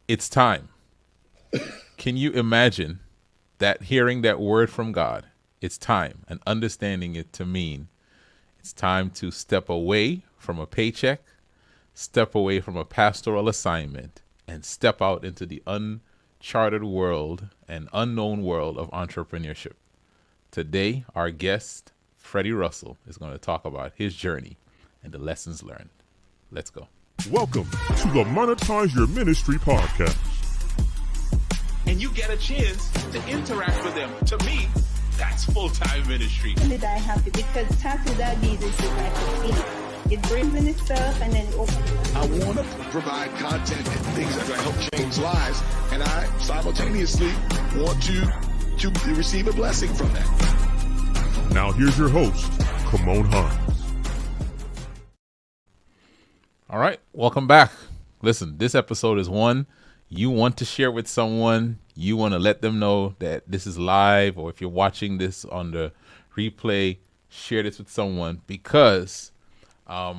It's time. Can you imagine that, hearing that word from God? It's time, and understanding it to mean it's time to step away from a paycheck, step away from a pastoral assignment, and step out into the uncharted world and unknown world of entrepreneurship. Today, our guest, Freddie Russell, is going to talk about his journey and the lessons learned. Let's go. Welcome to the Monetize Your Ministry podcast. And you get a chance to interact with them. To me, that's full-time ministry. Really die happy because start with that business is like a feeling. It brings in itself and then it opens. I want to provide content and things that are going to help change lives, and I simultaneously want to receive a blessing from that. Now here's your host, Kamon Hans. All right, welcome back. Listen, this episode is one you want to share with someone. You want to let them know that this is live, or if you're watching this on the replay, share this with someone, because I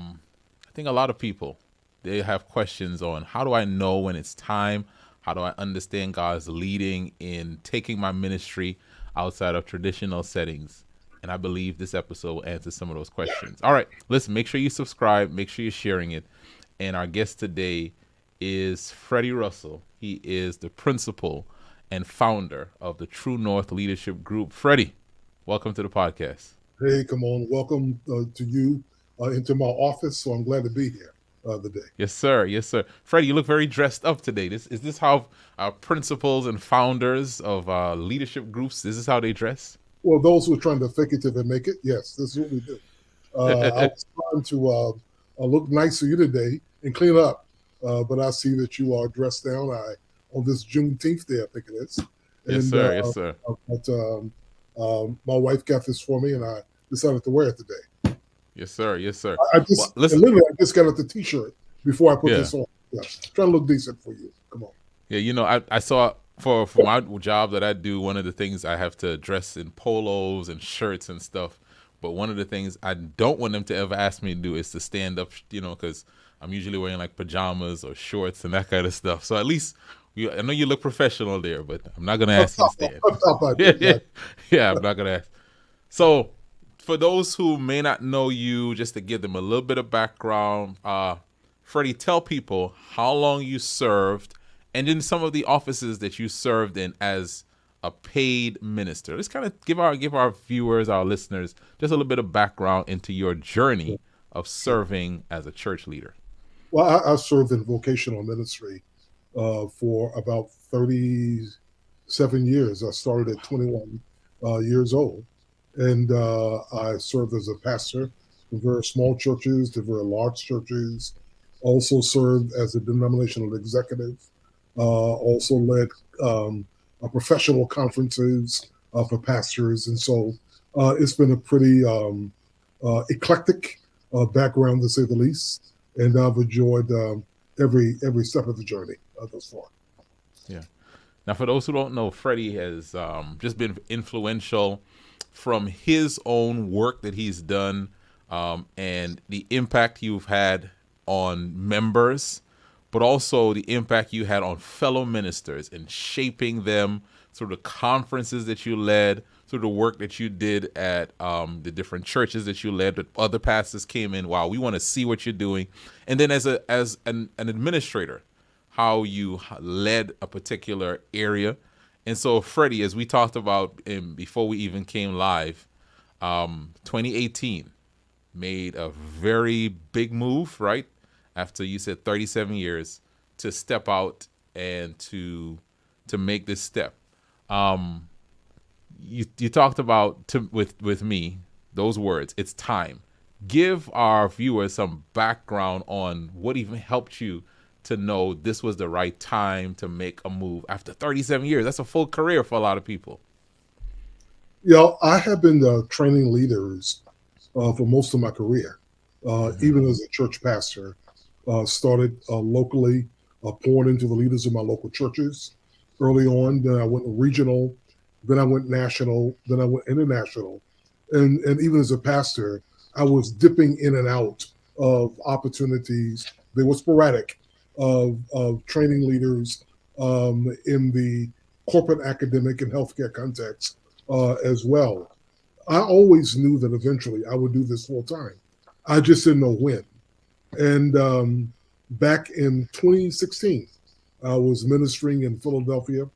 think a lot of people, they have questions on how do I know when it's time? How do I understand God's leading in taking my ministry outside of traditional settings? And I believe this episode will answer some of those questions. All right, listen, make sure you subscribe, make sure you're sharing it. And our guest today is Freddie Russell. He is the principal and founder of the True North Leadership Group. Freddie, welcome to the podcast. Hey, come on. Welcome to you into my office. So I'm glad to be here today. Yes, sir. Yes, sir. Freddie, you look very dressed up today. Is this how our principals and founders of leadership groups, is this how they dress? Well, those who are trying to fake it till they make it, yes, this is what we do. I was trying to look nice for you today and clean up, but I see that you are dressed down. On this Juneteenth day, I think it is. Yes, sir. Yes, sir. But my wife got this for me, and I decided to wear it today. Yes, sir. Yes, sir. I just got out the T-shirt before I put this on. Yeah, trying to look decent for you. Come on. Yeah, you know, I saw for my job that I do, one of the things I have to dress in polos and shirts and stuff. But one of the things I don't want them to ever ask me to do is to stand up, you know, because I'm usually wearing like pajamas or shorts and that kind of stuff. So at least I know you look professional there, but I'm not going to ask you to stand. Yeah, I'm not going to ask. So for those who may not know you, just to give them a little bit of background, Freddie, tell people how long you served and in some of the offices that you served in as a paid minister. Let's kind of give our viewers, our listeners, just a little bit of background into your journey of serving as a church leader. Well, I served in vocational ministry for about 37 years. I started at 21 years old, and I served as a pastor in very small churches to very large churches. Also served as a denominational executive. Also led professional conferences for pastors, and so it's been a pretty eclectic background, to say the least. And I've enjoyed every step of the journey thus far. Yeah. Now, for those who don't know, Freddie has just been influential from his own work that he's done and the impact you've had on members, but also the impact you had on fellow ministers and shaping them through the conferences that you led, through the work that you did at the different churches that you led, that other pastors came in. Wow, we want to see what you're doing. And then as an administrator, how you led a particular area. And so, Freddie, as we talked about before we even came live, 2018 made a very big move, right? After you said 37 years to step out and to make this step. You talked about with me those words. It's time. Give our viewers some background on what even helped you to know this was the right time to make a move after 37 years. That's a full career for a lot of people. Yeah, I have been training leaders for most of my career, even as a church pastor. Started locally, poured into the leaders of my local churches early on. Then I went regional, then I went national, then I went international. And even as a pastor, I was dipping in and out of opportunities. They were sporadic of training leaders in the corporate, academic, and healthcare context as well. I always knew that eventually I would do this full time. I just didn't know when. And back in 2016, I was ministering in Philadelphia,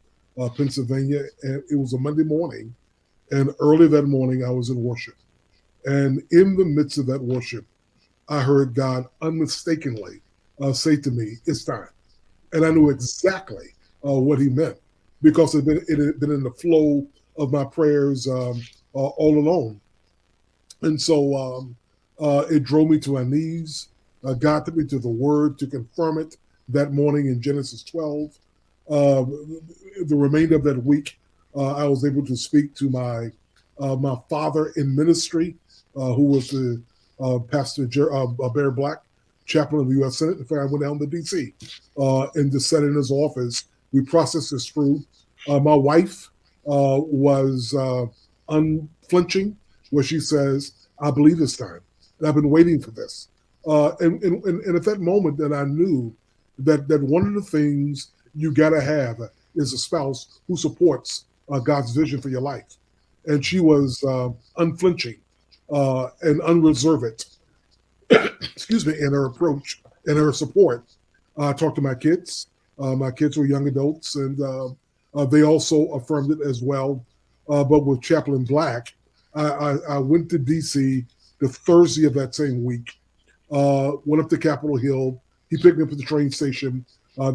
Pennsylvania, and it was a Monday morning. And early that morning, I was in worship. And in the midst of that worship, I heard God unmistakably say to me, "It's time." And I knew exactly what he meant because it had been in the flow of my prayers all along. And so it drove me to my knees. God took me to the word to confirm it that morning in Genesis 12. The remainder of that week, I was able to speak to my father in ministry, who was the Pastor Bear Black, chaplain of the U.S. Senate. In fact, I went down to D.C. And just sat in his office. We processed this through. My wife was unflinching, where she says, "I believe this time. And I've been waiting for this." And at that moment, that I knew that one of the things you got to have is a spouse who supports God's vision for your life. And she was unflinching and unreserved, excuse me, in her approach and her support. I talked to my kids. My kids were young adults, and they also affirmed it as well. But with Chaplain Black, I went to D.C. the Thursday of that same week, went up to Capitol Hill. He picked me up at the train station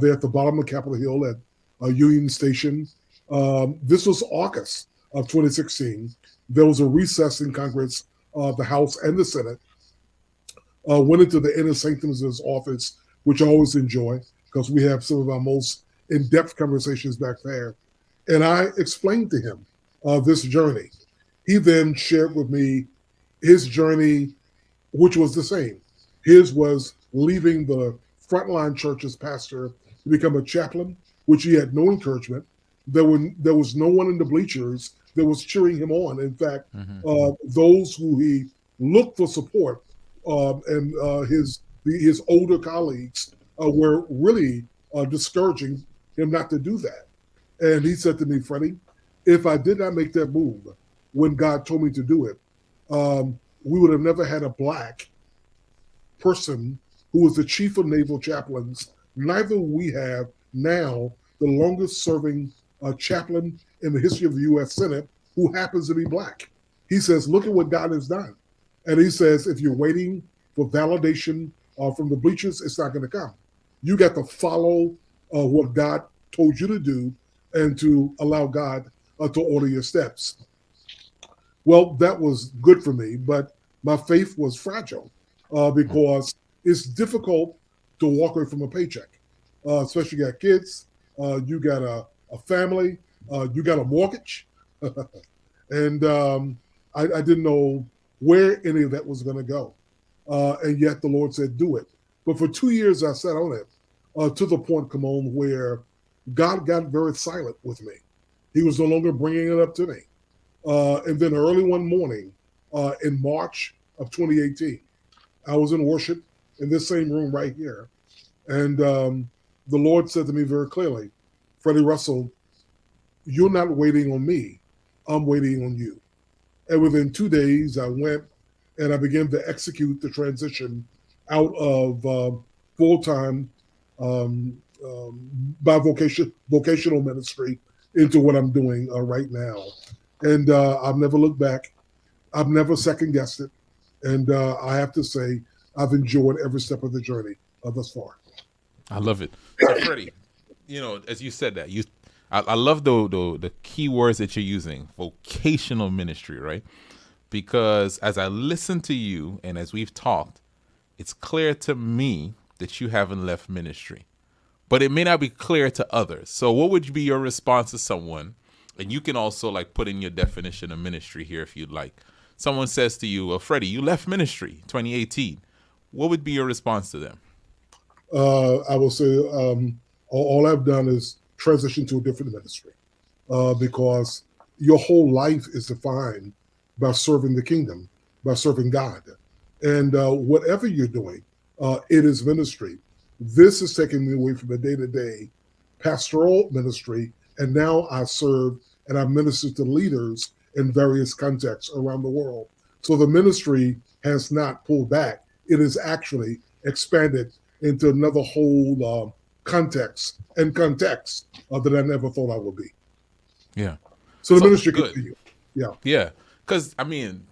there at the bottom of Capitol Hill at Union Station. This was August of 2016. There was a recess in Congress, the House and the Senate. Went into the inner sanctums of his office, which I always enjoy because we have some of our most in-depth conversations back there. And I explained to him this journey. He then shared with me his journey, which was the same. His was leaving the frontline church as pastor to become a chaplain, which he had no encouragement. There was no one in the bleachers that was cheering him on. In fact, those who he looked for support and his older colleagues were really discouraging him not to do that. And he said to me, "Freddie, if I did not make that move when God told me to do it, we would have never had a Black person who was the chief of naval chaplains. Neither we have now the longest serving chaplain in the history of the U.S. Senate who happens to be Black." He says, "Look at what God has done." And he says, if you're waiting for validation from the bleachers, it's not going to come. You got to follow what God told you to do and to allow God to order your steps. Well, that was good for me, but my faith was fragile because it's difficult to walk away from a paycheck, especially you got kids, you got a family, you got a mortgage. And I didn't know where any of that was going to go. And yet the Lord said, do it. But for 2 years, I sat on it to the point, come on, where God got very silent with me. He was no longer bringing it up to me. And then early one morning in March of 2018, I was in worship in this same room right here. And the Lord said to me very clearly, "Freddie Russell, you're not waiting on me. I'm waiting on you." And within 2 days, I went and I began to execute the transition out of full-time vocational ministry into what I'm doing right now. And I've never looked back. I've never second-guessed it. And I have to say, I've enjoyed every step of the journey thus far. I love it. So, Freddie, as you said that, I love the key words that you're using, vocational ministry, right? Because as I listen to you and as we've talked, it's clear to me that you haven't left ministry, but it may not be clear to others. So what would be your response to someone? And you can also put in your definition of ministry here if you'd like. Someone says to you, "Well, Freddie, you left ministry 2018. What would be your response to them?" I will say all I've done is transition to a different ministry because your whole life is defined by serving the kingdom, by serving God. And whatever you're doing, it is ministry. This is taking me away from the day-to-day pastoral ministry, and now I serve and I minister to leaders in various contexts around the world. So the ministry has not pulled back. It has actually expanded into another whole context that I never thought I would be. Yeah. So the So, ministry good. continues. Yeah. Yeah. Because, I mean,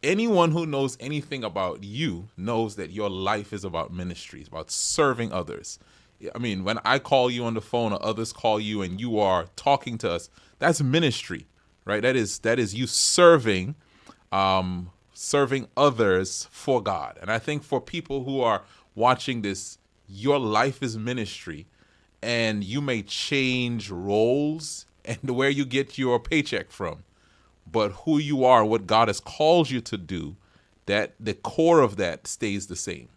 anyone who knows anything about you knows that your life is about ministries, about serving others. I mean, when I call you on the phone or others call you and you are talking to us, that's ministry, right? That is you serving others for God. And I think for people who are watching this, your life is ministry, and you may change roles and where you get your paycheck from, but who you are, what God has called you to do, that the core of that stays the same.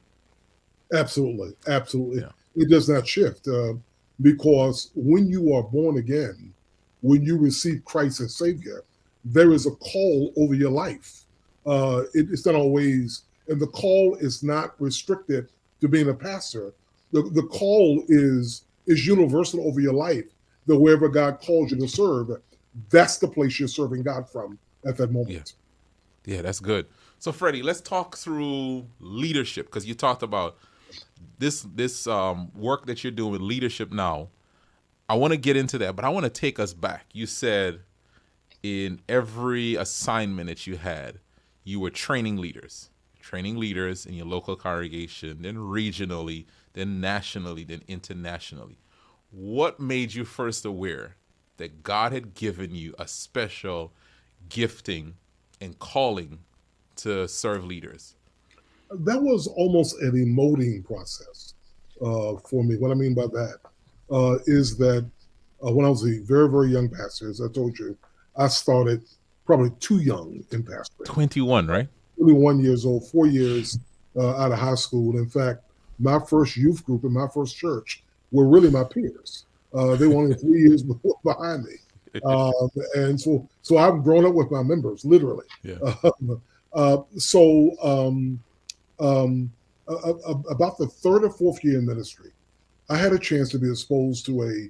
Absolutely. Absolutely. Yeah. It does not shift because when you are born again, when you receive Christ as Savior, there is a call over your life. It's not always, and the call is not restricted to being a pastor. The call is universal over your life. That wherever God calls you to serve, that's the place you're serving God from at that moment. Yeah, that's good. So, Freddie, let's talk through leadership, because you talked about this work that you're doing with leadership now. I want to get into that, but I want to take us back. You said in every assignment that you had, you were training leaders in your local congregation, then regionally, then nationally, then internationally. What made you first aware that God had given you a special gifting and calling to serve leaders? That was almost an emoting process for me. What I mean by that is that when I was a very, very young pastor, as I told you, I started probably too young in pastoring. 21, right? 21 years old, 4 years out of high school. In fact, my first youth group in my first church were really my peers. They were only 3 years behind me. And so I've grown up with my members, literally. Yeah. About the third or fourth year in ministry, I had a chance to be exposed to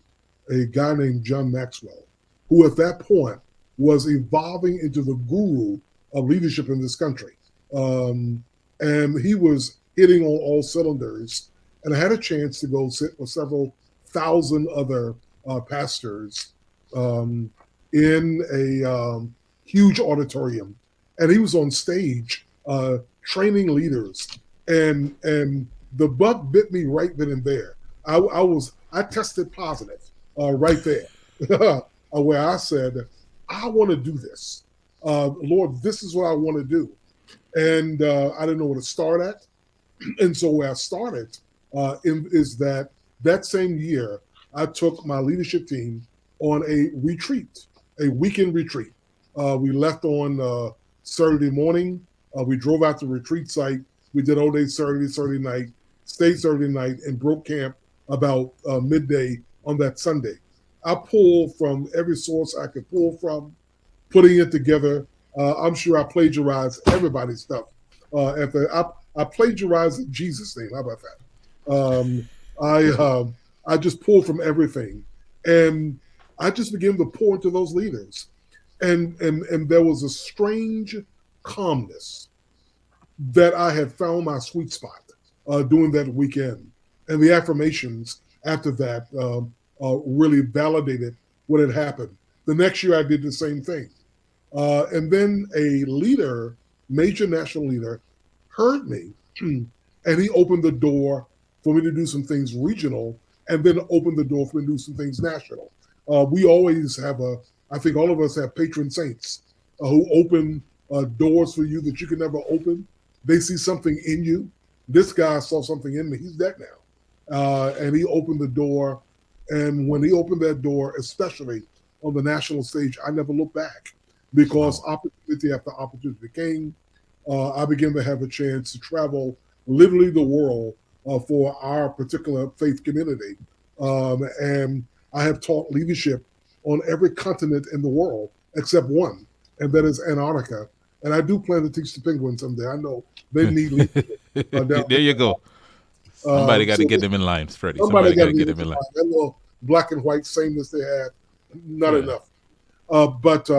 a guy named John Maxwell, who at that point was evolving into the guru of leadership in this country. And he was hitting on all cylinders. And I had a chance to go sit with several thousand other pastors in a huge auditorium. And he was on stage training leaders. And the bug bit me right then and there. I tested positive right there, where I said, I want to do this. Lord, this is what I want to do. And I didn't know where to start at. And so where I started is that same year, I took my leadership team on a retreat, a weekend retreat. We left on Saturday morning. We drove out to the retreat site. We did all day Saturday night, stayed Saturday night, and broke camp about midday on that Sunday. I pulled from every source I could pull from, putting it together. I'm sure I plagiarized everybody's stuff. I plagiarized in Jesus' name. How about that? I just pulled from everything, and I just began to pour into those leaders, and there was a strange calmness that I had found my sweet spot during that weekend, and the affirmations after that really validated what had happened. The next year, I did the same thing, and then a leader, major national leader, heard me, and he opened the door for me to do some things regional, and then opened the door for me to do some things national. We always have I think all of us have patron saints who open doors for you that you can never open. They see something in you. This guy saw something in me. He's dead now. And he opened the door. And when he opened that door, especially on the national stage, I never looked back, because opportunity after opportunity came. I began to have a chance to travel literally the world for our particular faith community. And I have taught leadership on every continent in the world except one, and that is Antarctica. And I do plan to teach the penguins someday. I know they need leadership. There you go. Somebody got to get them in line, Freddie. Somebody got to get them in line. black and white sameness they had, not Yeah. enough. But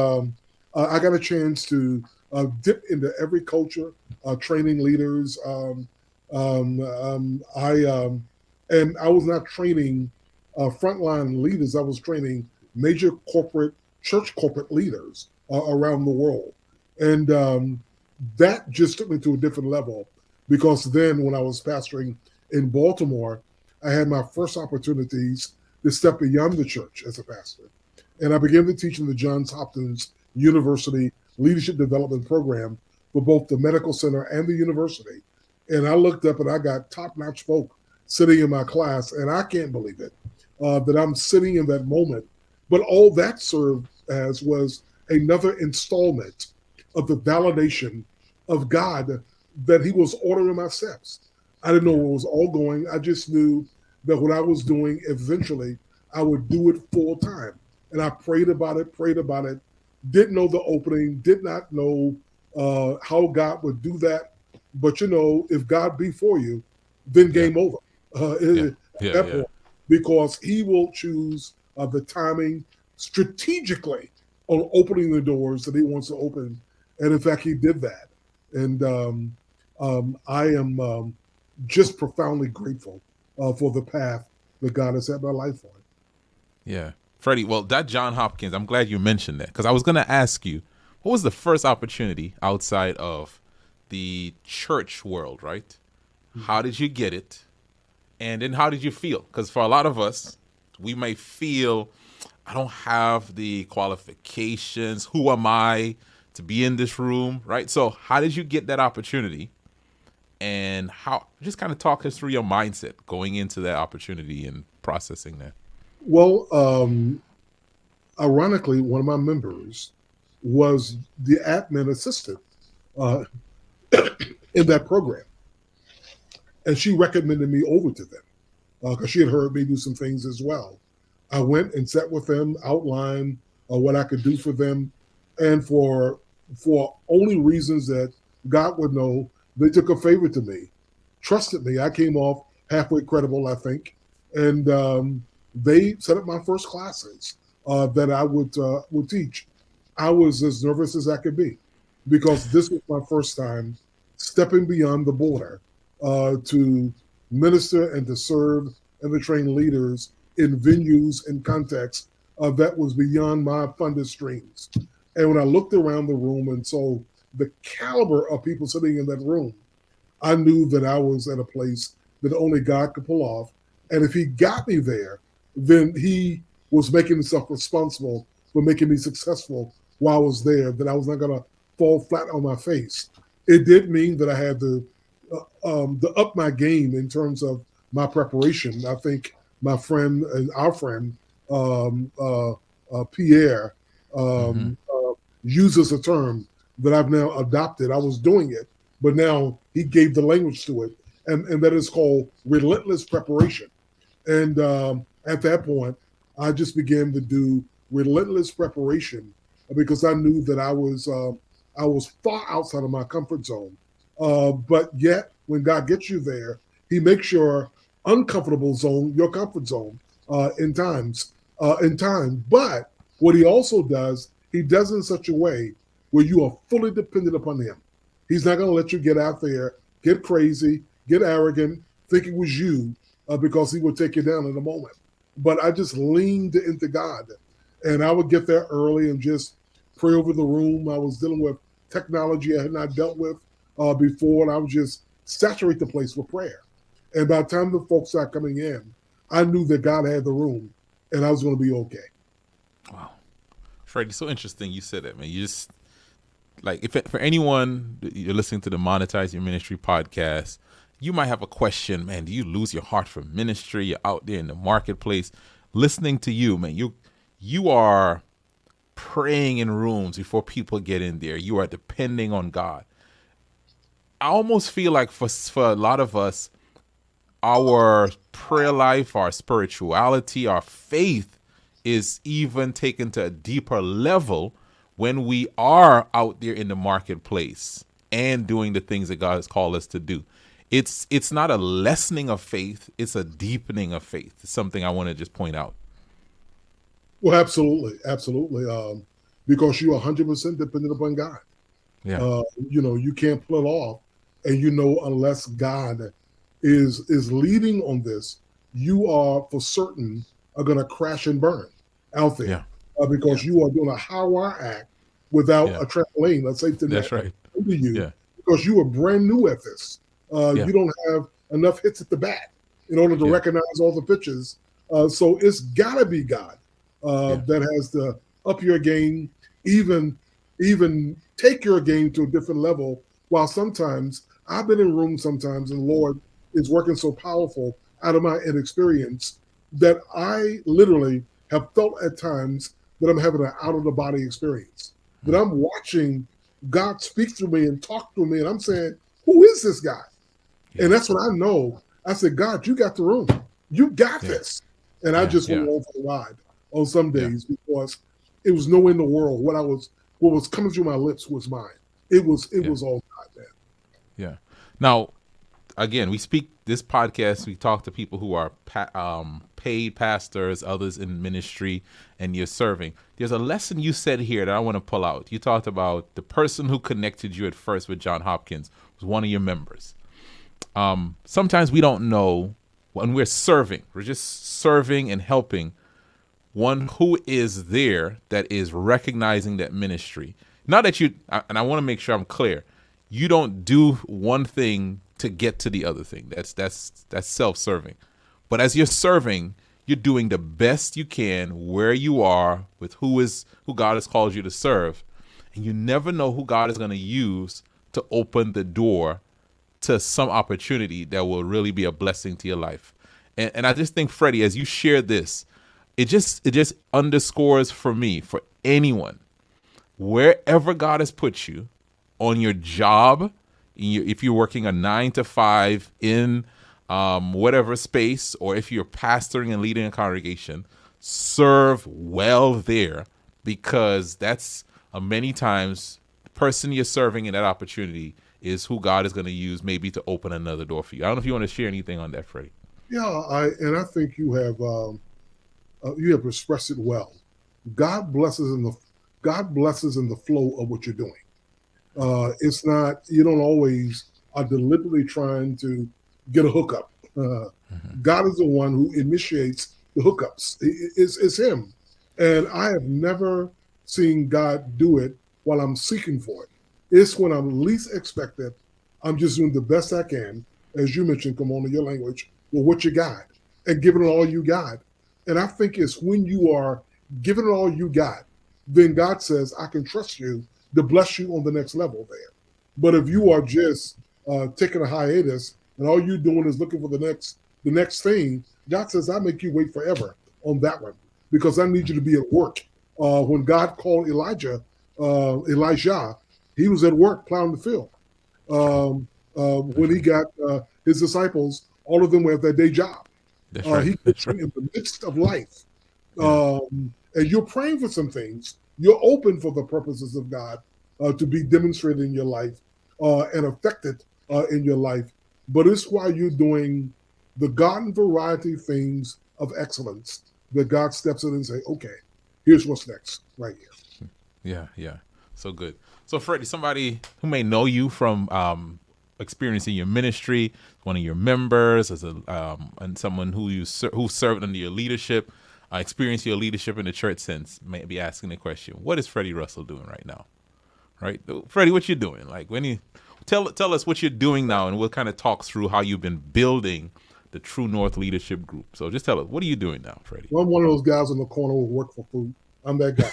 I got a chance to dip into every culture, training leaders. And I was not training frontline leaders. I was training major church corporate leaders around the world. And that just took me to a different level, because then when I was pastoring in Baltimore, I had my first opportunities to step beyond the church as a pastor. And I began to teach in the Johns Hopkins University Leadership Development Program for both the medical center and the university. And I looked up and I got top-notch folk sitting in my class, and I can't believe it, that I'm sitting in that moment. But all that served as was another installment of the validation of God that he was ordering my steps. I didn't know where it was all going. I just knew that what I was doing, eventually, I would do it full time. And I prayed about it, didn't know the opening, did not know how God would do that. But, if God be for you, then game over. At that point, because he will choose the timing strategically on opening the doors that he wants to open. And in fact, he did that. And I am just profoundly grateful for the path that God has set my life on. Yeah. Freddie, well, that John Hopkins, I'm glad you mentioned that, because I was going to ask you, what was the first opportunity outside of the church world, right? How did you get it? And then how did you feel? Because for a lot of us, we may feel, I don't have the qualifications. Who am I to be in this room, right? So how did you get that opportunity? And how, just kind of talk us through your mindset going into that opportunity and processing that. Well, ironically, one of my members was the admin assistant in that program. And she recommended me over to them because she had heard me do some things as well. I went and sat with them, outlined what I could do for them. And for only reasons that God would know, they took a favor to me, trusted me. I came off halfway credible, I think. And they set up my first classes that I would teach. I was as nervous as I could be, because this was my first time stepping beyond the border to minister and to serve and to train leaders in venues and contexts that was beyond my funded dreams. And when I looked around the room and saw the caliber of people sitting in that room, I knew that I was at a place that only God could pull off. And if he got me there, then he was making himself responsible for making me successful while I was there, that I was not going to fall flat on my face. It did mean that I had to up my game in terms of my preparation. I think my friend and our friend, Pierre, uses a term that I've now adopted. I was doing it, but now he gave the language to it. And that is called relentless preparation. And at that point, I just began to do relentless preparation because I knew that I was far outside of my comfort zone. But yet, when God gets you there, he makes your uncomfortable zone your comfort zone in time. But what he also does, he does in such a way where you are fully dependent upon him. He's not going to let you get out there, get crazy, get arrogant, think it was you, because he would take you down in a moment. But I just leaned into God, and I would get there early and just pray over the room. I was dealing with technology I had not dealt with before, and I would just saturate the place with prayer. And by the time the folks started coming in, I knew that God had the room, and I was going to be okay. Wow. Freddie, so interesting you said that, man. You just, like, if for anyone, you're listening to the Monetizing Ministry podcast, you might have a question, man, do you lose your heart for ministry? You're out there in the marketplace. Listening to you, man, you are praying in rooms before people get in there. You are depending on God. I almost feel like for a lot of us, our prayer life, our spirituality, our faith is even taken to a deeper level when we are out there in the marketplace and doing the things that God has called us to do. It's not a lessening of faith, it's a deepening of faith. It's something I want to just point out. Well, absolutely, absolutely. Because you're 100% dependent upon God. Yeah. You can't pull it off, and unless God is leading on this, you are for certain are going to crash and burn out there, Yeah. because you are doing a high wire act without Yeah. a trampoline, a safety net That's right. under you, Yeah. because you are brand new at this. Yeah. You don't have enough hits at the bat in order to Yeah. recognize all the pitches. So it's got to be God Yeah. that has to up your game, even take your game to a different level. While sometimes I've been in rooms sometimes, and the Lord is working so powerful out of my inexperience that I literally have felt at times that I'm having an out of the body experience. That I'm watching God speak through me and talk through me, and I'm saying, "Who is this guy?" Yeah. And that's what I know. I said, "God, you got the room. You got Yeah. this." And I just went Yeah. on for the ride on some Yeah. days, because it was nowhere in the world what was coming through my lips was mine. It was all God, man. Yeah. Now, again, we speak this podcast. We talk to people who are paid pastors, others in ministry, and you're serving. There's a lesson you said here that I want to pull out. You talked about the person who connected you at first with John Hopkins was one of your members. Sometimes we don't know when we're serving. We're just serving and helping one who is there that is recognizing that ministry. Not that you, and I want to make sure I'm clear, you don't do one thing to get to the other thing. That's self-serving. But as you're serving, you're doing the best you can where you are with who God has called you to serve. And you never know who God is going to use to open the door to some opportunity that will really be a blessing to your life. And I just think, Freddie, as you share this, it just underscores for me, for anyone, wherever God has put you, on your job, if you're working a 9 to 5 in whatever space, or if you're pastoring and leading a congregation, serve well there, because that's many times the person you're serving in that opportunity is who God is going to use maybe to open another door for you. I don't know if you want to share anything on that, Freddie. Yeah, I think you have expressed it well. God blesses in the flow of what you're doing. It's not, you don't always are deliberately trying to get a hookup. God is the one who initiates the hookups. It's him. And I have never seen God do it while I'm seeking for it. It's when I'm least expected. I'm just doing the best I can, as you mentioned, come on in your language, with what you got, and giving it all you got. And I think it's when you are giving it all you got, then God says, I can trust you to bless you on the next level there. But if you are just taking a hiatus and all you're doing is looking for the next thing, God says, I make you wait forever on that one, because I need you to be at work. When God called Elijah, he was at work plowing the field. When he got his disciples, all of them were at their day job. That's right. He puts you in the midst of life. And you're praying for some things. You're open for the purposes of God to be demonstrated in your life and affected in your life. But it's while you're doing the garden variety things of excellence that God steps in and say, okay, here's what's next right here. Yeah. So good. So Freddie, somebody who may know you from experiencing your ministry, one of your members, as and someone who served under your leadership, experienced your leadership in the church since, may be asking the question, what is Freddie Russell doing right now? Right, Freddie, what you doing? Like, when you tell us what you're doing now, and we'll kind of talk through how you've been building the True North Leadership Group. So just tell us, what are you doing now, Freddie? Well, I'm one of those guys in the corner who work for food. I'm that guy.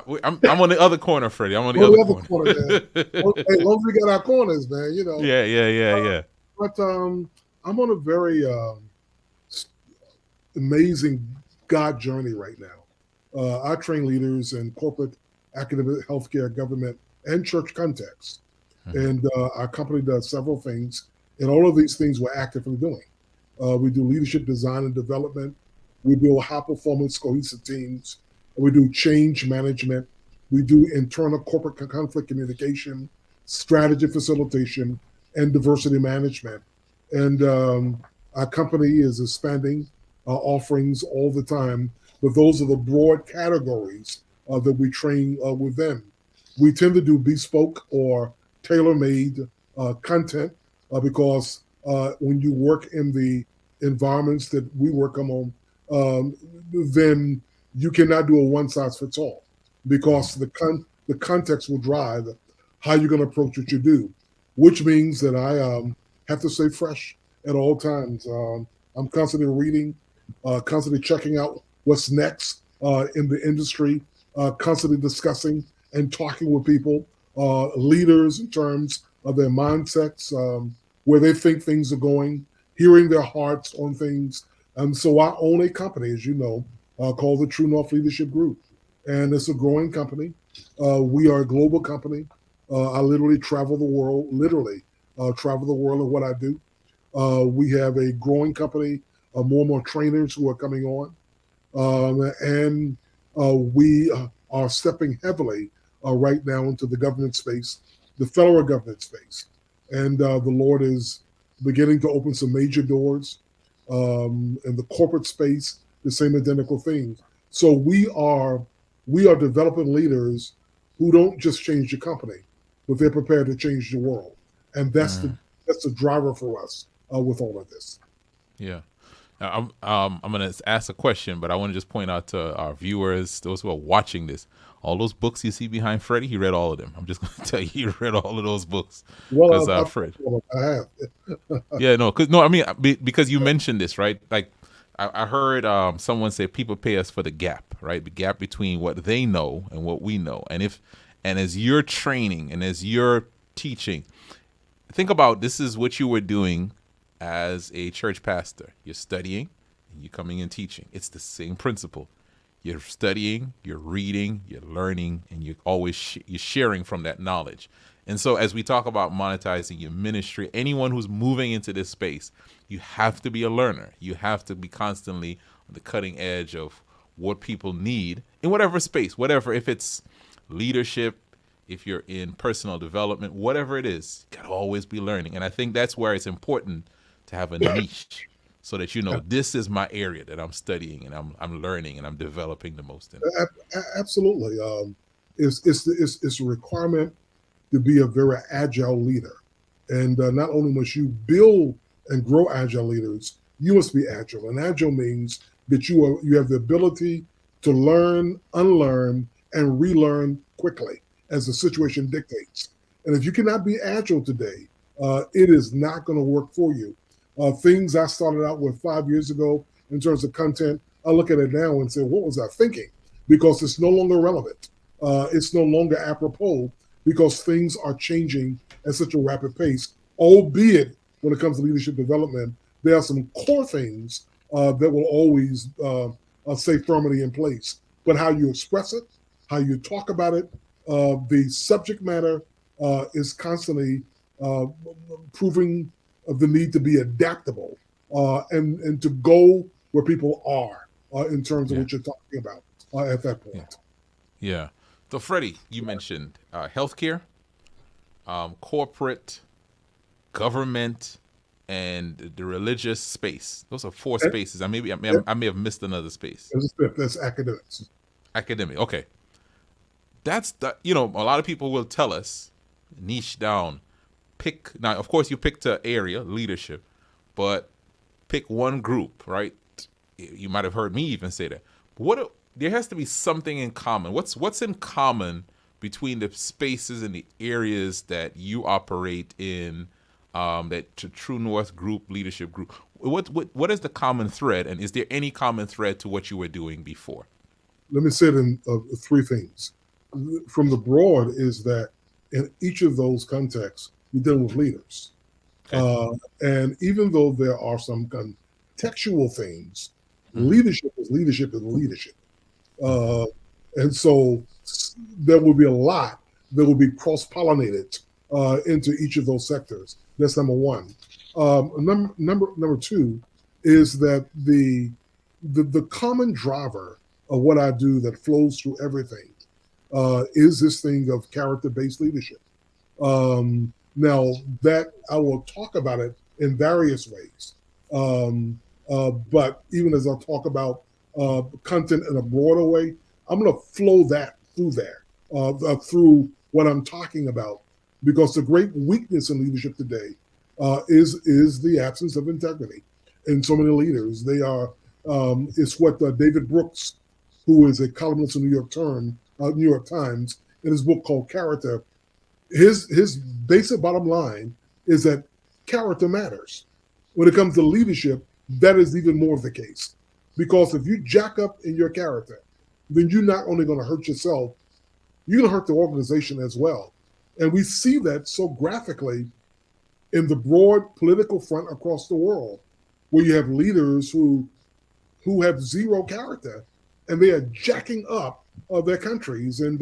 I'm on the other corner, Freddie. I'm on the other corner. Man. Hey, as long as we got our corners, man, you know. Yeah. But I'm on a very amazing God journey right now. I train leaders in corporate, academic, healthcare, government, and church contexts. And our company does several things, and all of these things we're actively doing. We do leadership design and development. We build high-performance, cohesive teams. We do change management. We do internal corporate conflict communication, strategy facilitation, and diversity management. And our company is expanding our offerings all the time. but those are the broad categories that we train within. We tend to do bespoke or tailor-made content because when you work in the environments that we work on, then you cannot do a one-size-fits-all because the context will drive how you're going to approach what you do, which means that I have to stay fresh at all times. I'm constantly reading, constantly checking out what's next in the industry, constantly discussing and talking with people, leaders in terms of their mindsets, where they think things are going, hearing their hearts on things. And so I own a company, as you know, called the True North Leadership Group. And it's a growing company. We are a global company. I literally travel the world, in what I do. We have a growing company, more and more trainers who are coming on. And we are stepping heavily right now into the government space, the federal government space. And the Lord is beginning to open some major doors in the corporate space, the same identical things. So we are developing leaders who don't just change the company, but they're prepared to change the world. And that's the driver for us with all of this. Yeah. Now, I'm going to ask a question, but I want to just point out to our viewers, those who are watching this, all those books you see behind Freddie, he read all of them. I'm just going to tell you, he read all of those books. Well, I have. Yeah, because you mentioned this, right? Like I heard someone say people pay us for the gap, right? The gap between what they know and what we know. And as you're training and as you're teaching, think about this is what you were doing as a church pastor. You're studying and you're coming and teaching. It's the same principle. You're studying, you're reading, you're learning, and you're always you're sharing from that knowledge. And so as we talk about monetizing your ministry, anyone who's moving into this space, you have to be a learner. You have to be constantly on the cutting edge of what people need in whatever space, if it's leadership, if you're in personal development, whatever it is, you got to always be learning. And I think that's where it's important to have a niche so that, this is my area that I'm studying and I'm learning and I'm developing the most in. Absolutely. It's a requirement to be a very agile leader. And not only must you build and grow agile leaders, you must be agile. And agile means that you have the ability to learn, unlearn, and relearn quickly as the situation dictates. And if you cannot be agile today, it is not going to work for you. Things I started out with 5 years ago in terms of content, I look at it now and say, what was I thinking? Because it's no longer relevant. It's no longer apropos because things are changing at such a rapid pace, albeit when it comes to leadership development, there are some core things that will always stay firmly in place. But how you express it, how you talk about it, the subject matter is constantly proving the need to be adaptable and to go where people are in terms of what you're talking about at that point. Yeah. So, Freddie, you mentioned healthcare, corporate, government, and the religious space. Those are four spaces. I may have missed another space. That's academics. Academic. Okay. That's a lot of people will tell us niche down. Now, of course, you picked an area, leadership, but pick one group, right? You might have heard me even say that. But there has to be something in common. What's in common between the spaces and the areas that you operate in, that True North group, leadership group? What is the common thread, and is there any common thread to what you were doing before? Let me say it in three things. From the broad is that in each of those contexts, you're dealing with leaders. Okay. And even though there are some contextual things, leadership is leadership. And so there will be a lot that will be cross-pollinated into each of those sectors. That's number one. Number two is that the common driver of what I do that flows through everything is this thing of character-based leadership. Now that I will talk about it in various ways, but even as I talk about content in a broader way, I'm going to flow that through there, through what I'm talking about, because the great weakness in leadership today is the absence of integrity in so many leaders. They are, it's what David Brooks, who is a columnist in New York Times, in his book called Character, his basic bottom line is that character matters. When it comes to leadership, that is even more the case. Because if you jack up in your character, then you're not only going to hurt yourself, you're going to hurt the organization as well. And we see that so graphically in the broad political front across the world, where you have leaders who have zero character, and they are jacking up their countries. And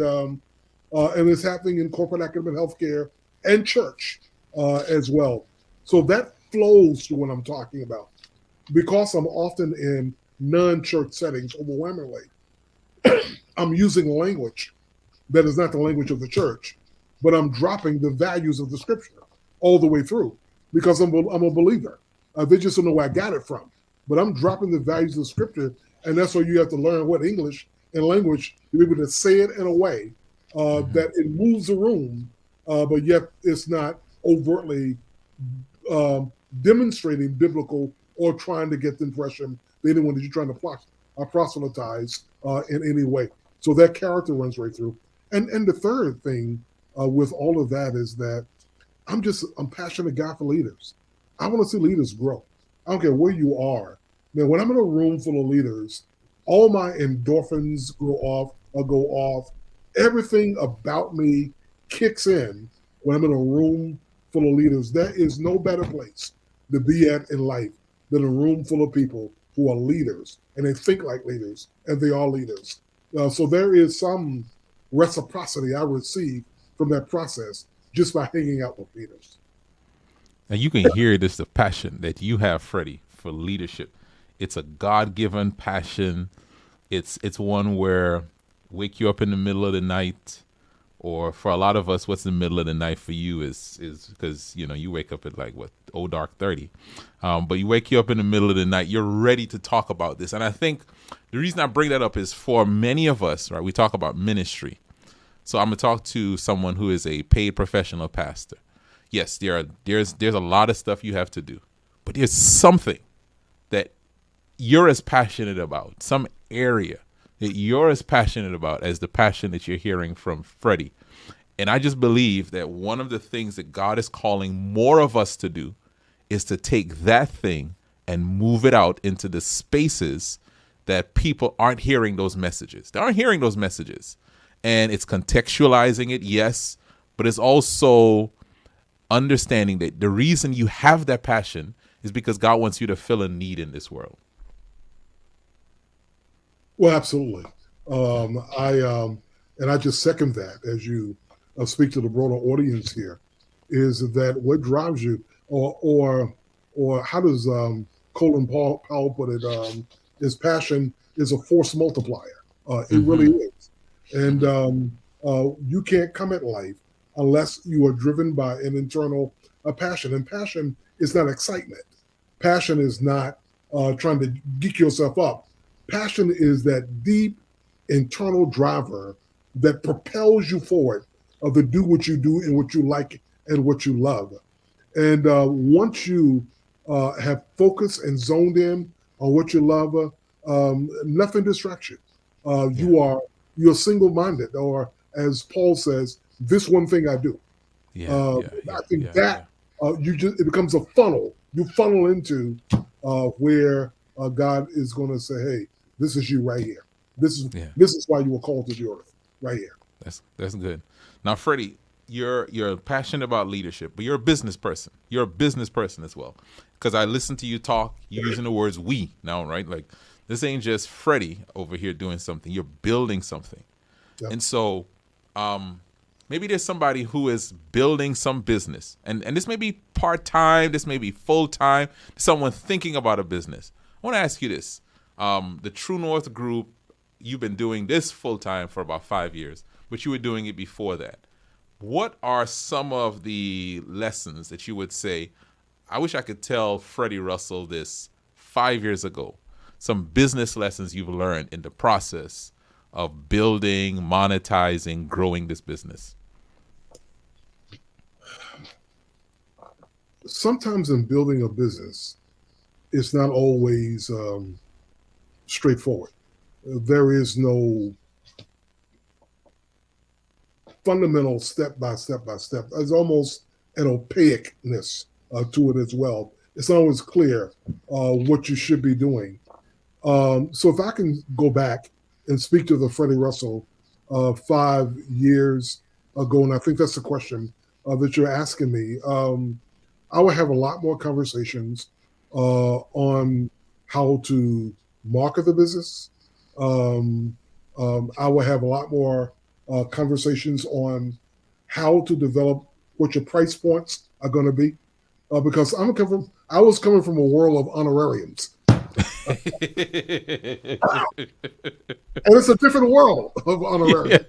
it's happening in corporate, academic, healthcare, and church as well. So that flows to what I'm talking about. Because I'm often in non-church settings overwhelmingly, I'm using language that is not the language of the church, but I'm dropping the values of the scripture all the way through because I'm a believer. They just don't know where I got it from. But I'm dropping the values of the scripture, and that's why you have to learn what English and language to be able to say it in a way that it moves the room, but yet it's not overtly demonstrating biblical or trying to get the impression that anyone that you're trying to proselytize in any way. So that character runs right through. And the third thing with all of that is that I'm passionate guy for leaders. I want to see leaders grow. I don't care where you are. Now, when I'm in a room full of leaders, all my endorphins go off. Everything about me kicks in when I'm in a room full of leaders. There is no better place to be at in life than a room full of people who are leaders, and they think like leaders, and they are leaders. So there is some reciprocity I receive from that process just by hanging out with leaders. And you can hear this, the passion that you have, Freddie, for leadership. It's a God-given passion. It's one where wake you up in the middle of the night, or for a lot of us, what's the middle of the night for you is because, you wake up at dark 30. But you wake you up in the middle of the night, you're ready to talk about this. And I think the reason I bring that up is for many of us, right, we talk about ministry. So I'm going to talk to someone who is a paid professional pastor. Yes, there's a lot of stuff you have to do, but there's something that you're as passionate about, some area that you're as passionate about as the passion that you're hearing from Freddie. And I just believe that one of the things that God is calling more of us to do is to take that thing and move it out into the spaces that people aren't hearing those messages. They aren't hearing those messages. And it's contextualizing it, yes, but it's also understanding that the reason you have that passion is because God wants you to fill a need in this world. Well, absolutely. I just second that as you speak to the broader audience here, is that what drives you, or how does Colin Powell put it? His passion is a force multiplier. It really is, and you can't come at life unless you are driven by an internal passion. And passion is not excitement. Passion is not trying to geek yourself up. Passion is that deep internal driver that propels you forward to do what you do and what you like and what you love. And once you have focused and zoned in on what you love, nothing distracts you. You're single-minded, or as Paul says, this one thing I do. I think it becomes a funnel. You funnel into where God is going to say, "Hey, this is you right here. This is why you were called to the earth, right here." That's good. Now, Freddie, you're passionate about leadership, but you're a business person. You're a business person as well, because I listen to you talk. You're using the words "we" now, right? Like, this ain't just Freddie over here doing something. You're building something, and so maybe there's somebody who is building some business, and this may be part-time, this may be full-time, someone thinking about a business. I want to ask you this. The True North Group, you've been doing this full-time for about 5 years, but you were doing it before that. What are some of the lessons that you would say, I wish I could tell Freddie Russell this 5 years ago? some business lessons you've learned in the process of building, monetizing, growing this business? Sometimes in building a business, it's not always straightforward. There is no fundamental step by step. There's almost an opaqueness to it as well. It's not always clear what you should be doing. So if I can go back and speak to the Freddie Russell 5 years ago, and I think that's the question that you're asking me, I would have a lot more conversations on how to market the business. I will have a lot more conversations on how to develop what your price points are going to be, because I was coming from a world of honorariums, and it's a different world of honorariums.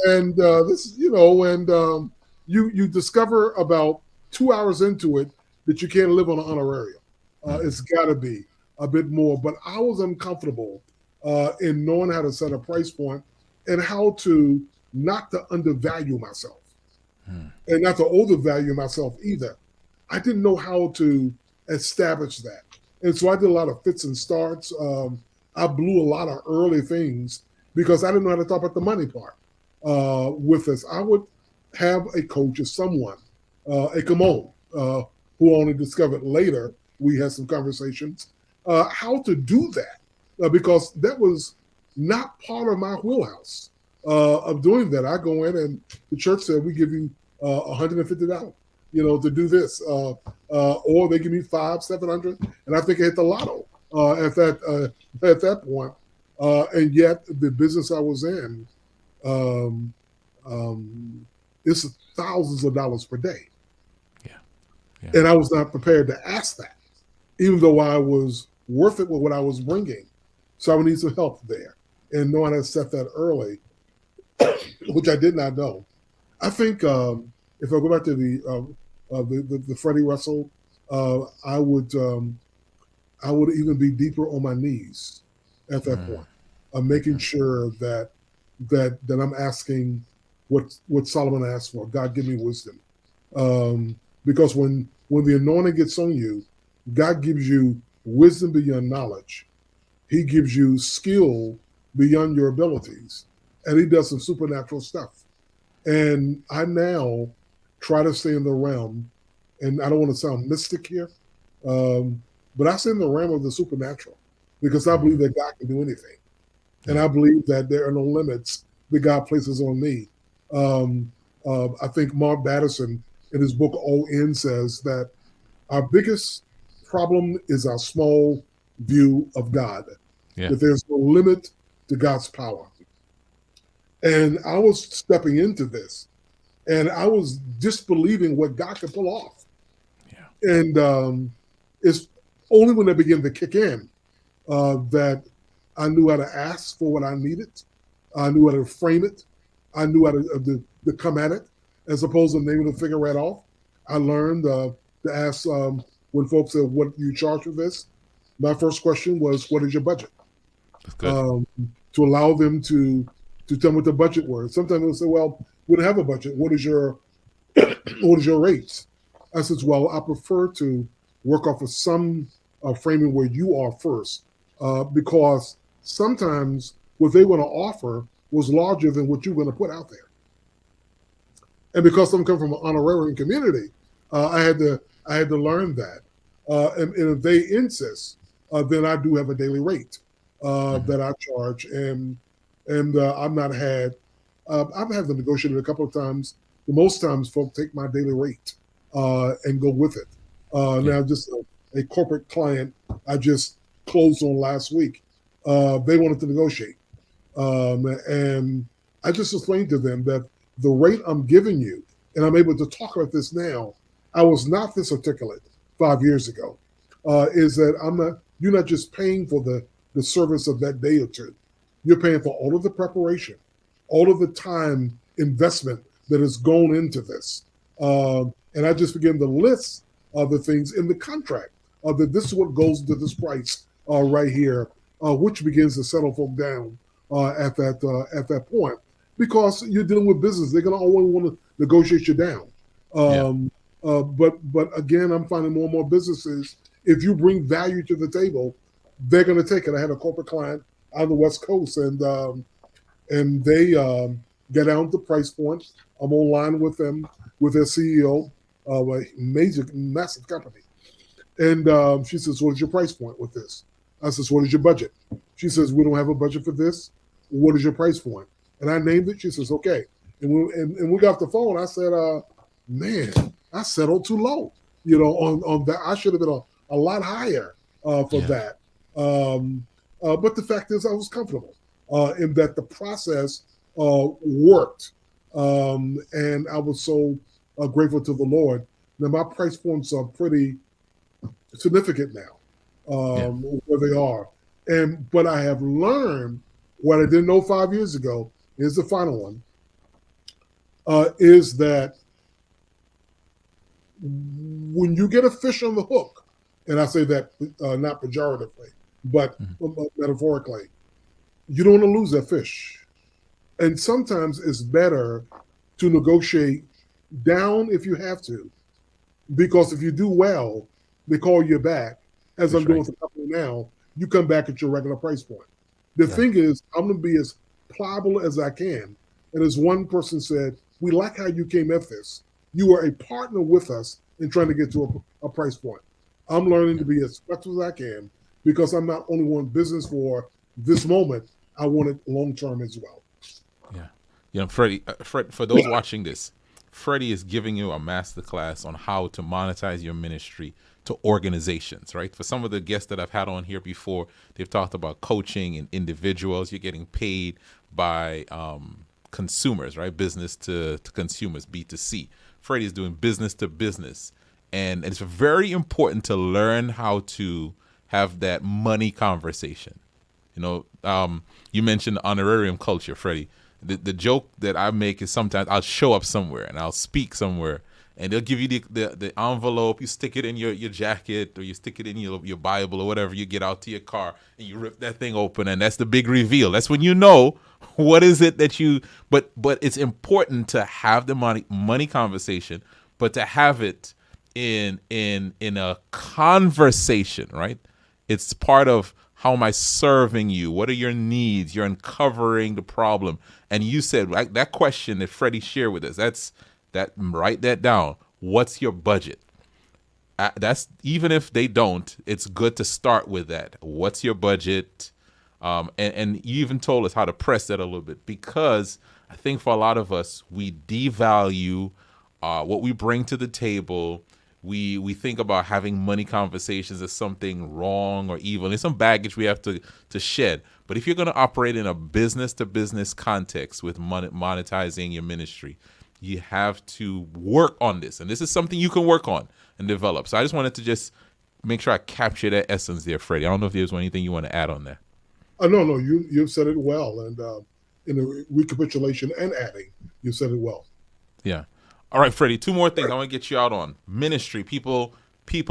And this, you discover about 2 hours into it that you can't live on an honorarium. It's got to be a bit more. But I was uncomfortable in knowing how to set a price point and how to not to undervalue myself and not to overvalue myself either. I didn't know how to establish that. And so I did a lot of fits and starts. I blew a lot of early things because I didn't know how to talk about the money part with this. I would have a coach or someone, a Kamon, who only discovered later, we had some conversations, how to do that, because that was not part of my wheelhouse of doing that. I go in and the church said, we give you $150, to do this, or they give me $500-700, and I think I hit the lotto at that point. And yet the business I was in, it's thousands of dollars per day. Yeah. And I was not prepared to ask that, even though I was worth it with what I was bringing. So I would need some help there. And knowing I set that early, which I did not know. I think if I go back to the Freddie Russell, I would even be deeper on my knees at that point, making sure that I'm asking what Solomon asked for. God, give me wisdom. Because when the anointing gets on you, God gives you wisdom beyond knowledge. He gives you skill beyond your abilities. And he does some supernatural stuff. And I now try to stay in the realm, and I don't want to sound mystic here, but I stay in the realm of the supernatural because I believe that God can do anything. And I believe that there are no limits that God places on me. I think Mark Batterson, in his book All In, says that our biggest problem is our small view of God, that there's no limit to God's power. And I was stepping into this, and I was disbelieving what God could pull off. Yeah. And it's only when I began to kick in that I knew how to ask for what I needed. I knew how to frame it. I knew how to come at it, as opposed to naming the figure right off. I learned to ask when folks said, "What do you charge for this?" My first question was, "What is your budget?" That's good. To allow them to tell me what the budget was. Sometimes they'll say, "Well, we don't have a budget. What is your rates?" I said, "Well, I prefer to work off of some framing where you are first, because sometimes what they want to offer was larger than what you're going to put out there." And because I'm coming from an honorarium community, I had to learn that. And if they insist, then I do have a daily rate that I charge, and I've had them negotiated a couple of times. Most times, folks take my daily rate and go with it. Now, just a corporate client I just closed on last week. They wanted to negotiate, and I just explained to them that the rate I'm giving you, and I'm able to talk about this now, I was not this articulate 5 years ago, is that you're not just paying for the service of that day or two. You're paying for all of the preparation, all of the time investment that has gone into this. And I just began to list the things in the contract that this is what goes into this price right here, which begins to settle folk down at that point, because you're dealing with business. They're going to always want to negotiate you down. But again, I'm finding more and more businesses, if you bring value to the table, they're going to take it. I had a corporate client on the West Coast, and they get down to the price point. I'm online with them, with their CEO of a massive company. And she says, what is your price point with this? I says, what is your budget? She says, we don't have a budget for this. What is your price point? And I named it. She says, okay. And we got off the phone. I said, man, I settled too low. On that. I should have been a lot higher for that. But the fact is, I was comfortable in that the process worked. And I was so grateful to the Lord. Now, my price points are pretty significant now, where they are. But I have learned what I didn't know 5 years ago. Here's the final one, is that when you get a fish on the hook, and I say that not pejoratively, but metaphorically, you don't want to lose that fish. And sometimes it's better to negotiate down if you have to, because if you do well, they call you back. As I'm doing for the company now, you come back at your regular price point. The thing is, I'm going to be as pliable as I can. And as one person said, we like how you came at this. You are a partner with us in trying to get to a price point. I'm learning to be as flexible as I can, because I'm not only wanting business for this moment, I want it long term as well. Yeah. Freddie, for those watching this, Freddie is giving you a masterclass on how to monetize your ministry to organizations, right? For some of the guests that I've had on here before, they've talked about coaching and individuals. You're getting paid by consumers, right? Business to consumers, B2C. Freddie is doing business to business. And it's very important to learn how to have that money conversation. You mentioned the honorarium culture, Freddie. The joke that I make is sometimes I'll show up somewhere and I'll speak somewhere, and they'll give you the envelope. You stick it in your jacket, or you stick it in your Bible or whatever. You get out to your car and you rip that thing open, and that's the big reveal. That's when you know what is it that you. But it's important to have the money conversation, but to have it in a conversation, right? It's part of, how am I serving you? What are your needs? You're uncovering the problem. And you said, like, that question that Freddie shared with us, write that down. What's your budget? That's, even if they don't, it's good to start with that. What's your budget? And you even told us how to press that a little bit, because I think for a lot of us, we devalue what we bring to the table. We think about having money conversations as something wrong or evil. There's some baggage we have to shed. But if you're going to operate in a business-to-business context with monetizing your ministry, you have to work on this. And this is something you can work on and develop. So I just wanted to just make sure I capture that essence there, Freddie. I don't know if there's anything you want to add on there. No, you've said it well. And in the recapitulation and adding, you said it well. Yeah. All right, Freddie, two more things I want to get you out on. Ministry. People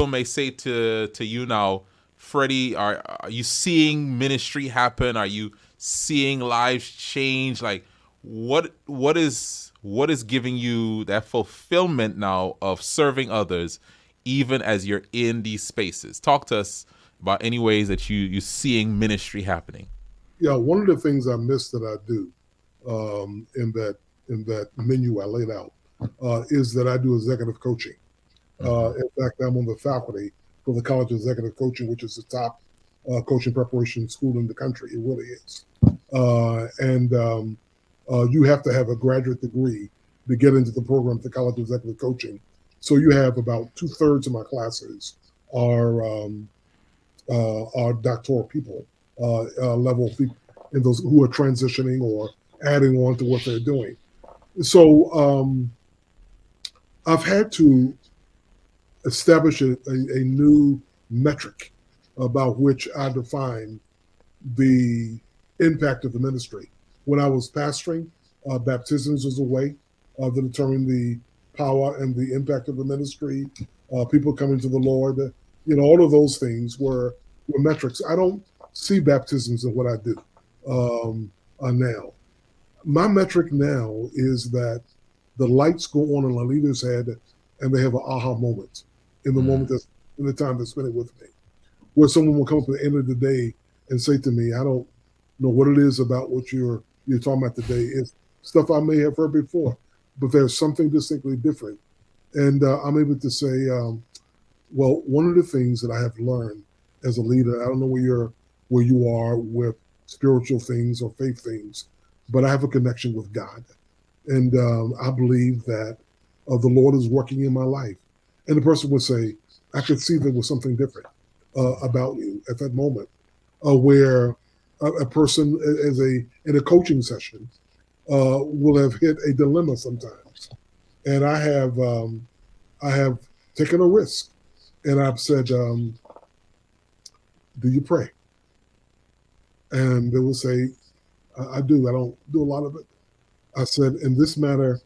may say to you now, Freddie, are you seeing ministry happen? Are you seeing lives change? Like, what is giving you that fulfillment now of serving others, even as you're in these spaces? Talk to us about any ways that you're seeing ministry happening. Yeah, one of the things I miss that I do in that menu I laid out is that I do executive coaching. In fact, I'm on the faculty for the College of Executive Coaching, which is the top coaching preparation school in the country. It really is. You have to have a graduate degree to get into the program at the College of Executive Coaching. So you have about 2/3 of my classes are doctoral people, level people, and those who are transitioning or adding on to what they're doing. So I've had to establish a new metric about which I define the impact of the ministry. When I was pastoring, baptisms was a way to determine the power and the impact of the ministry. People coming to the Lord, all of those things were with metrics. I don't see baptisms in what I do now. My metric now is that the lights go on in a leader's head and they have an aha moment in the moment that's in the time they're spending with me. Where someone will come up at the end of the day and say to me, I don't know what it is about what you're talking about today. It's stuff I may have heard before, but there's something distinctly different. And I'm able to say, well, one of the things that I have learned as a leader, I don't know where you are with spiritual things or faith things, but I have a connection with God. And I believe that the Lord is working in my life. And the person would say, I could see there was something different about you at that moment, where a person in a coaching session will have hit a dilemma sometimes. And I have taken a risk, and I've said, do you pray? And they will say, I do. I don't do a lot of it. I said, in this matter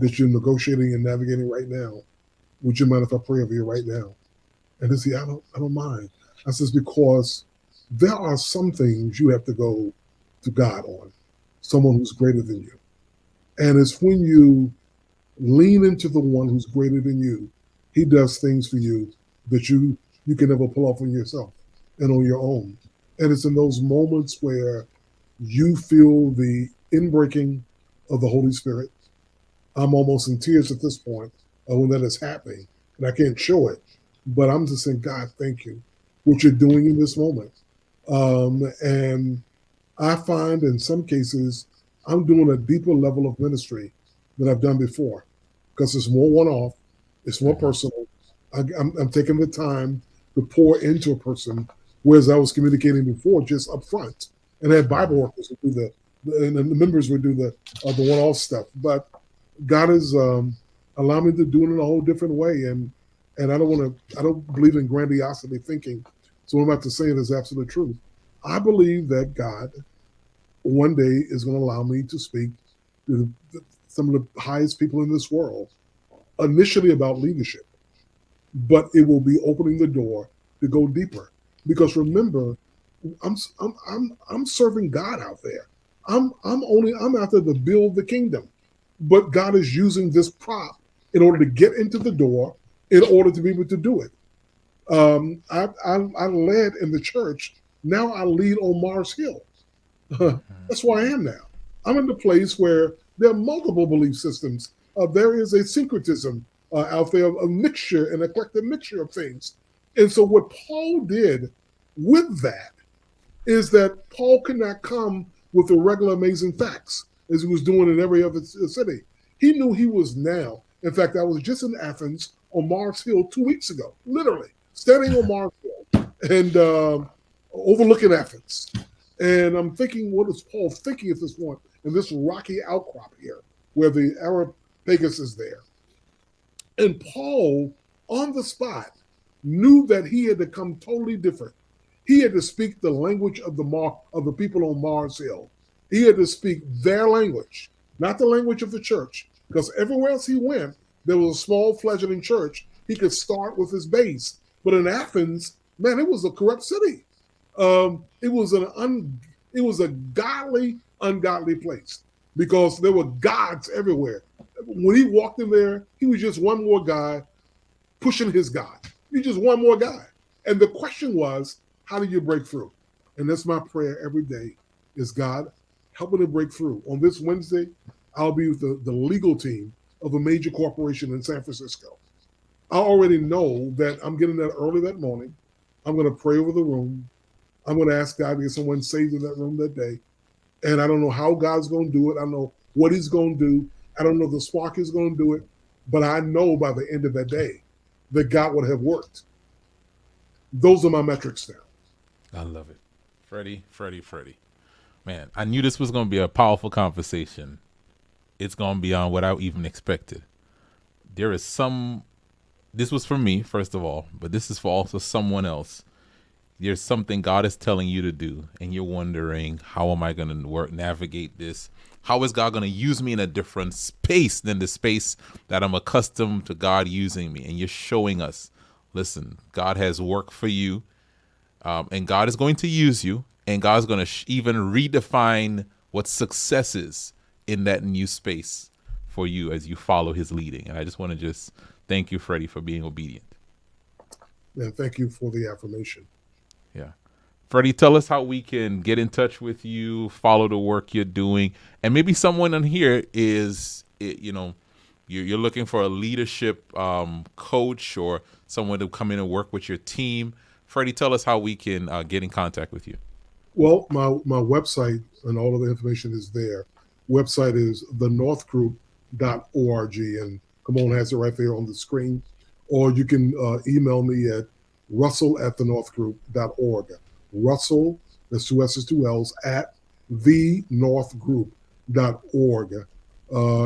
that you're negotiating and navigating right now, would you mind if I pray over you right now? And they say, I don't mind. I says, because there are some things you have to go to God on, someone who's greater than you. And it's when you lean into the one who's greater than you, he does things for you that you can never pull off on yourself and on your own. And it's in those moments where you feel the inbreaking of the Holy Spirit. I'm almost in tears at this point when that is happening, and I can't show it, but I'm just saying, God, thank you, what you're doing in this moment. And I find in some cases, I'm doing a deeper level of ministry than I've done before, because it's more one-off, it's more personal. I'm taking the time to pour into a person, whereas I was communicating before just up front, and had Bible workers would do and the members would do the one-off stuff. But God is allowing me to do it in a whole different way, and I don't believe in grandiosity thinking. So what I'm about to say is absolute truth. I believe that God one day is going to allow me to speak to some of the highest people in this world, initially about leadership, but it will be opening the door to go deeper. Because remember, I'm serving God out there. I'm out there to build the kingdom, but God is using this prop in order to get into the door, in order to be able to do it. I led in the church. Now I lead on Mars Hill. That's where I am now. I'm in the place where there are multiple belief systems. There is a syncretism out there, a mixture, an eclectic mixture of things. And so what Paul did with that is that Paul could not come with the regular amazing facts as he was doing in every other city. He knew he was now. In fact, I was just in Athens on Mars Hill 2 weeks ago, literally standing on Mars Hill and overlooking Athens. And I'm thinking, what is Paul thinking at this point in this rocky outcrop here where the Areopagus is there? And Paul, on the spot, knew that he had to come totally different. He had to speak the language of the people on Mars Hill. He had to speak their language, not the language of the church, because everywhere else he went, there was a small fledgling church. He could start with his base. But in Athens, man, it was a corrupt city. It was a godly, ungodly place because there were gods everywhere. When he walked in there, he was just one more guy pushing his God. He's just one more guy. And the question was, how do you break through? And that's my prayer every day is, God, help me to break through. On this Wednesday, I'll be with the legal team of a major corporation in San Francisco. I already know that I'm getting that early that morning. I'm going to pray over the room. I'm going to ask God to get someone saved in that room that day. And I don't know how God's going to do it. I don't know what he's going to do. I don't know if the spark is going to do it. But I know by the end of that day that God would have worked. Those are my metrics now. I love it. Freddie. Man, I knew this was going to be a powerful conversation. It's gone beyond what I even expected. This was for me, first of all, but this is for also someone else. There's something God is telling you to do, and you're wondering, how am I going to navigate this? How is God going to use me in a different space than the space that I'm accustomed to God using me? And you're showing us, listen, God has work for you. and God is going to use you, and God's going to even redefine what success is in that new space for you as you follow his leading. And I just want to just thank you, Freddie, for being obedient. And thank you for the affirmation. Yeah. Freddie, tell us how we can get in touch with you, follow the work you're doing, and maybe someone on here is, you're looking for a leadership coach or someone to come in and work with your team. Freddie, tell us how we can get in contact with you. Well, my website and all of the information is there. Website is thenorthgroup.org, and Kamon has it right there on the screen. Or you can email me at russell@thenorthgroup.org. Russell, that's 2 S's, 2 L's, at thenorthgroup.org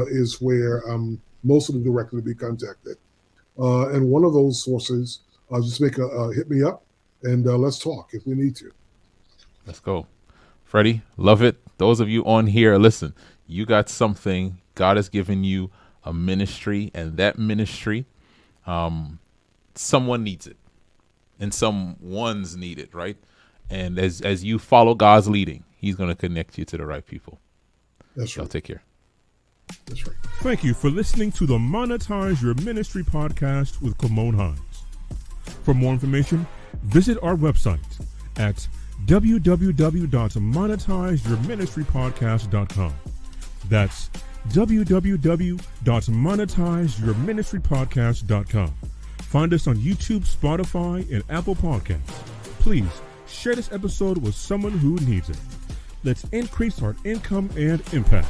is where I'm mostly directly to be contacted. And one of those sources, just hit me up and let's talk if we need to. Let's go. Freddie, love it. Those of you on here, listen, you got something. God has given you a ministry, and that ministry, someone needs it, and someone's need it, right? And as you follow God's leading, he's going to connect you to the right people. That's right. Y'all take care. That's right. Thank you for listening to the Monetize Your Ministry podcast with Kamon Hines. For more information, visit our website at www.monetizeyourministrypodcast.com. That's www.monetizeyourministrypodcast.com. Find us on YouTube, Spotify, and Apple Podcasts. Please share this episode with someone who needs it. Let's increase our income and impact.